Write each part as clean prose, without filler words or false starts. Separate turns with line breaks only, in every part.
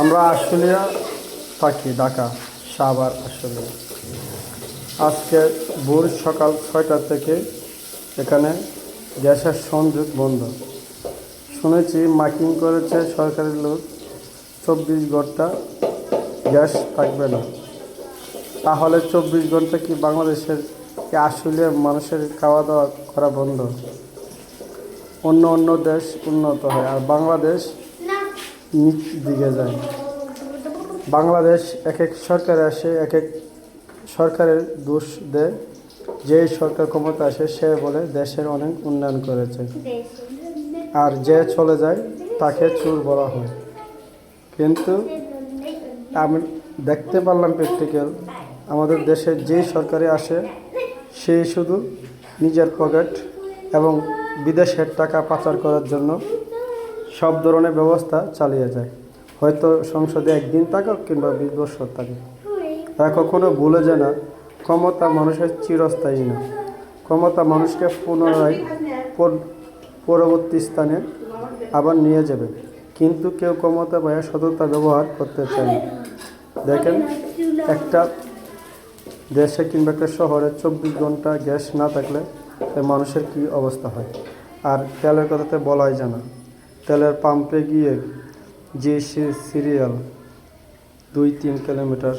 আমরা আশুলিয়া থাকি, ঢাকা সাভার আশুলিয়া। আজকে ভোর সকাল 6টা থেকে এখানে গ্যাসের সংযোগ বন্ধ। শুনেছি মাইকিং করেছে সরকারি লোক, 24 ঘন্টা গ্যাস থাকবে না। তাহলে 24 ঘন্টা কি বাংলাদেশের কি আশুলিয়ার মানুষের খাওয়া দাওয়া করা বন্ধ? অন্য অন্য দেশ উন্নত হয় আর বাংলাদেশ নিচ দিকে যায়। বাংলাদেশ এক এক সরকার আসে, এক এক সরকারের দোষ দেয়। যে সরকার ক্ষমতা আসে সে বলে দেশের অনেক উন্নয়ন করেছে, আর যে চলে যায় তাকে চোর বলা হয়। কিন্তু আমি দেখতে পারলাম প্র্যাকটিক্যাল, আমাদের দেশে যে সরকারে আসে সে শুধু নিজের পকেট এবং বিদেশের টাকা পাচার করার জন্য সব ধরনের ব্যবস্থা চালিয়ে যায়। হয়তো সংসদে একদিন থাকুক কিংবা 20 বছর থাকে, তারা কখনো ভুলে যায় না ক্ষমতা মানুষের চিরস্থায়ী না। ক্ষমতা মানুষকে পুনরায় পরবর্তী স্থানে আবার নিয়ে যাবে, কিন্তু কেউ ক্ষমতা পায় সততা ব্যবহার করতে চায় না। দেখেন, একটা দেশে কিংবা একটা শহরে 24 ঘন্টা গ্যাস না থাকলে মানুষের কী অবস্থা হয়। আর তেলের কথাতে বলাই যায় না, তেলের পাম্পে গিয়ে যে সিরিয়াল 2-3 কিলোমিটার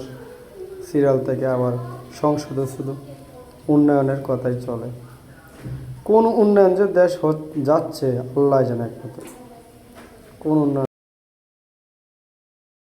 সিরিয়াল থেকে আবার সংসদে শুধু উন্নয়নের কথাই চলে। কোন উন্নয়ন যে দেশ যাচ্ছে আল্লাহ জানে একমাত্র। কোন উন্নয়ন